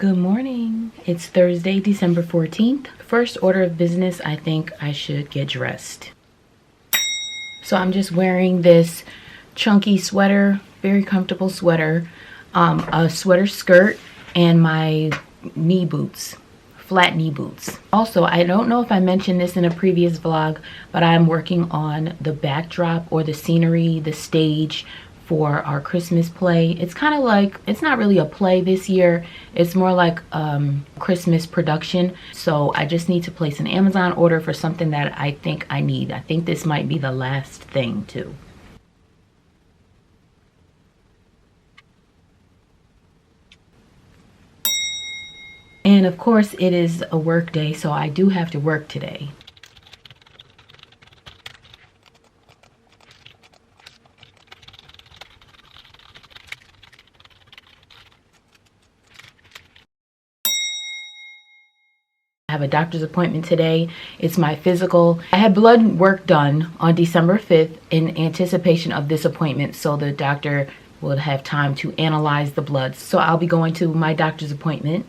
Good morning. It's Thursday, December 14th. First order of business, I think I should get dressed. So I'm just wearing this chunky sweater, very comfortable sweater, a sweater skirt, and my knee boots, flat knee boots. Also, I don't know if I mentioned this in a previous vlog, but I'm working on the backdrop or the scenery, the stage for our Christmas play. It's kind of like, it's not really a play this year, it's more like Christmas production. So I just need to place an Amazon order for something that I think I need. I think this might be the last thing too. And of course it is a work day, so I do have to work today. I have a doctor's appointment today. It's my physical. I had blood work done on December 5th in anticipation of this appointment, so the doctor would have time to analyze the blood. So I'll be going to my doctor's appointment.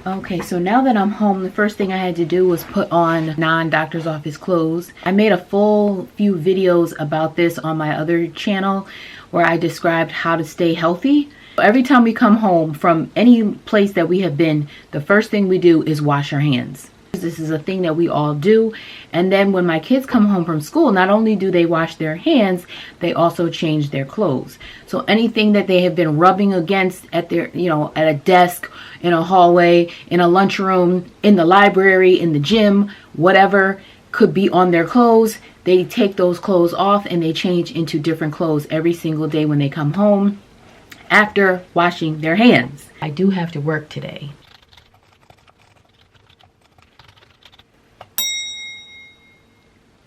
Okay, so now that I'm home, the first thing I had to do was put on non-doctor's office clothes. I made a full few videos about this on my other channel where I described how to stay healthy. Every time we come home from any place that we have been, the first thing we do is wash our hands. This is a thing that we all do. And then when my kids come home from school, not only do they wash their hands, they also change their clothes. So anything that they have been rubbing against at their, at a desk, in a hallway, in a lunchroom, in the library, in the gym, whatever could be on their clothes, they take those clothes off and they change into different clothes every single day when they come home after washing their hands. I do have to work today.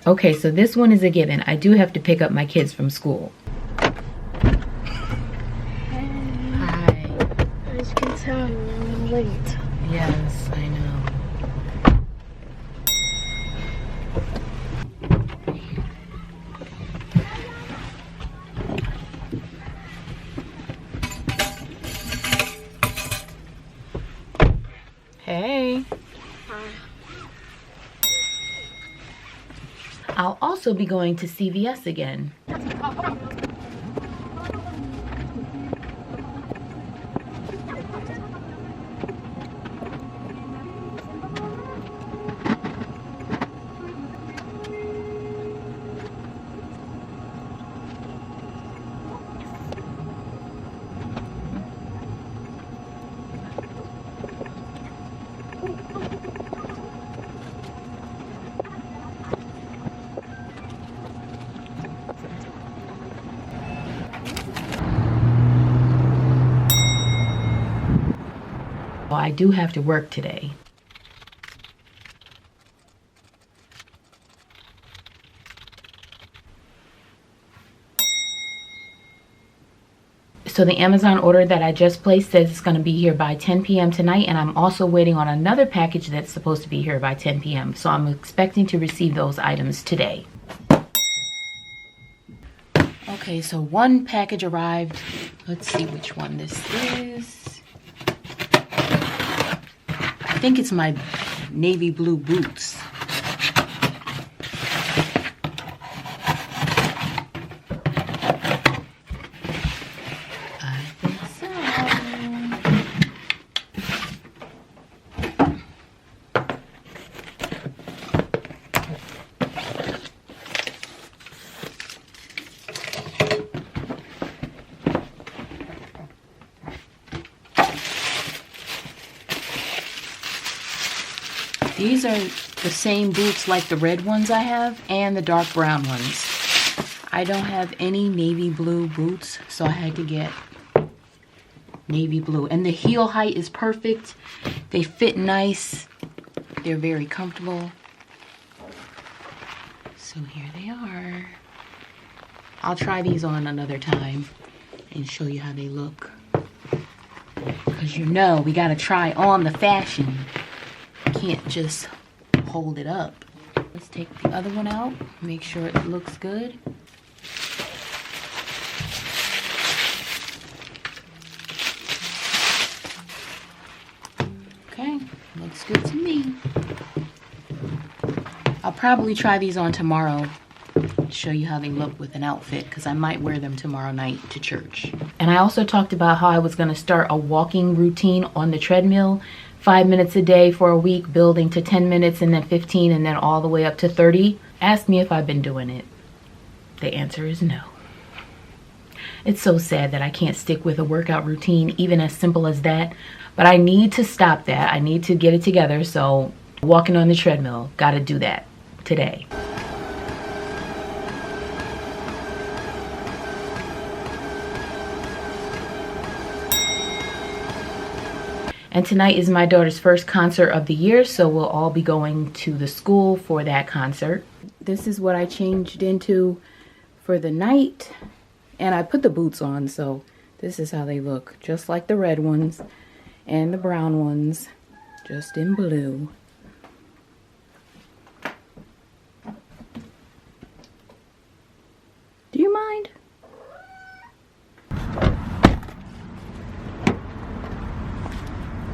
Okay, so this one is a given. I do have to pick up my kids from school. Hi. As you can tell, I'm late. Yes, I know. Hey. I'll also be going to CVS again. I do have to work today. So the Amazon order that I just placed says it's going to be here by 10 p.m. tonight, and I'm also waiting on another package that's supposed to be here by 10 p.m. So I'm expecting to receive those items today. Okay, so one package arrived. Let's see which one this is. I think it's my navy blue boots. I think so. These are the same boots like the red ones I have and the dark brown ones. I don't have any navy blue boots, so I had to get navy blue. And the heel height is perfect. They fit nice. They're very comfortable. So here they are. I'll try these on another time and show you how they look. Because we gotta try on the fashion. Can't just hold it up. Let's take the other one out, make sure it looks good. Okay, looks good to me. I'll probably try these on tomorrow, show you how they look with an outfit, because I might wear them tomorrow night to church. And I also talked about how I was going to start a walking routine on the treadmill, 5 minutes a day for a week, building to 10 minutes and then 15 and then all the way up to 30. Ask me if I've been doing it. The answer is no. It's so sad that I can't stick with a workout routine, even as simple as that. But I need to stop that. I need to get it together. So walking on the treadmill, gotta do that today. And tonight is my daughter's first concert of the year, so we'll all be going to the school for that concert. This is what I changed into for the night. And I put the boots on, so this is how they look. Just like the red ones and the brown ones, just in blue. Do you mind?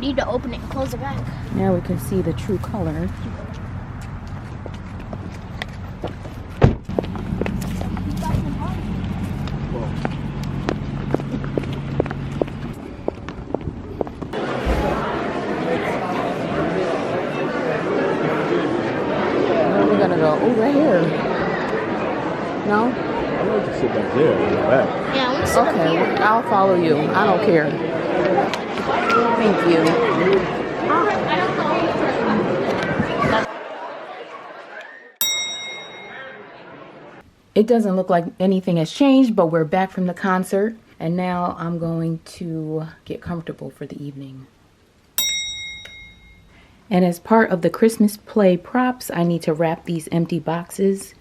Need to open it and close it back. Now we can see the true color. Where are we gonna go? Oh, right here. No? I like to sit back there in the back. Yeah, I want to sit up Okay, here. I'll follow you. I don't care. Thank you. It doesn't look like anything has changed, but we're back from the concert. And now I'm going to get comfortable for the evening. And as part of the Christmas play props, I need to wrap these empty boxes